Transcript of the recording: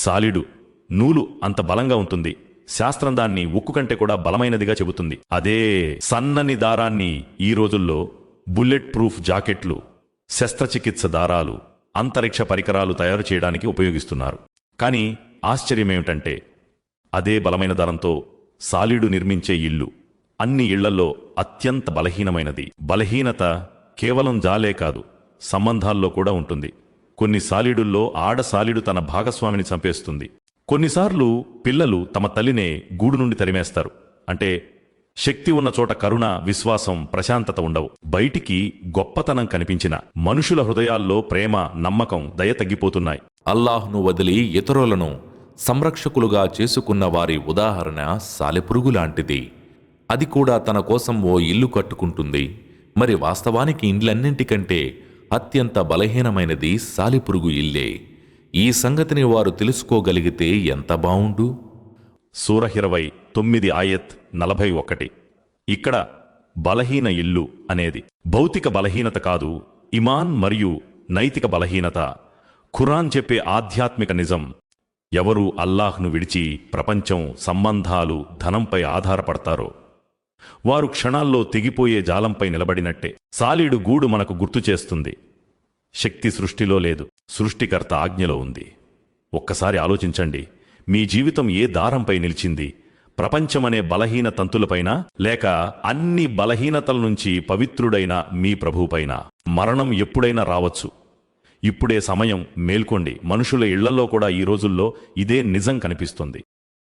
సాలిడు నూలు అంత బలంగా ఉంటుంది. శాస్త్రం దాన్ని ఉక్కు కంటే కూడా బలమైనదిగా చెబుతుంది. అదే సన్నని దారాన్ని ఈ రోజుల్లో బుల్లెట్ ప్రూఫ్ జాకెట్లు, శస్త్రచికిత్స దారాలు, అంతరిక్ష పరికరాలు తయారు చేయడానికి ఉపయోగిస్తున్నారు. కానీ ఆశ్చర్యమేమిటంటే అదే బలమైన దారంతో సాలిడు నిర్మించే ఇల్లు అన్ని ఇళ్లలో అత్యంత బలహీనమైనది. బలహీనత కేవలం జాలే కాదు, సంబంధాల్లో కూడా ఉంటుంది. కొన్ని సాలిడుల్లో ఆడ సాలిడు తన భాగస్వామిని చంపేస్తుంది. కొన్నిసార్లు పిల్లలు తమ తల్లినే గూడు నుండి తరిమేస్తారు. అంటే శక్తి ఉన్న చోట కరుణ, విశ్వాసం, ప్రశాంతత ఉండవు. బయటికి గొప్పతనం కనిపించిన మనుషుల హృదయాల్లో ప్రేమ, నమ్మకం, దయ తగ్గిపోతున్నాయి. అల్లాహ్ను వదిలి ఇతరులను సంరక్షకులుగా చేసుకున్న వారి ఉదాహరణ సాలెపురుగు లాంటిది. అది కూడా తన కోసం ఓ ఇల్లు కట్టుకుంటుంది. మరి వాస్తవానికి ఇండ్లన్నింటికంటే అత్యంత బలహీనమైనది సాలెపురుగు ఇల్లే. ఈ సంగతిని వారు తెలుసుకోగలిగితే ఎంత బావుండు. సూర 29 ఆయత్ 41. ఇక్కడ బలహీన ఇల్లు అనేది భౌతిక బలహీనత కాదు, ఇమాన్ మరియు నైతిక బలహీనత. ఖురాన్ చెప్పే ఆధ్యాత్మిక నిజం: ఎవరు అల్లాహ్ను విడిచి ప్రపంచం, సంబంధాలు, ధనంపై ఆధారపడతారో వారు క్షణాల్లో తెగిపోయే జాలంపై నిలబడినట్టే. సాలీడు గూడు మనకు గుర్తు చేస్తుంది, శక్తి సృష్టిలో లేదు, సృష్టికర్త ఆజ్ఞలో ఉంది. ఒక్కసారి ఆలోచించండి, మీ జీవితం ఏ దారంపై నిలిచింది? ప్రపంచమనే బలహీన తంతులపైన, లేక అన్ని బలహీనతల నుంచి పవిత్రుడైన మీ ప్రభువుపైన? మరణం ఎప్పుడైనా రావచ్చు. ఇప్పుడే సమయం, మేల్కోండి. మనుషుల ఇళ్లలో కూడా ఈ రోజుల్లో ఇదే నిజం కనిపిస్తుంది.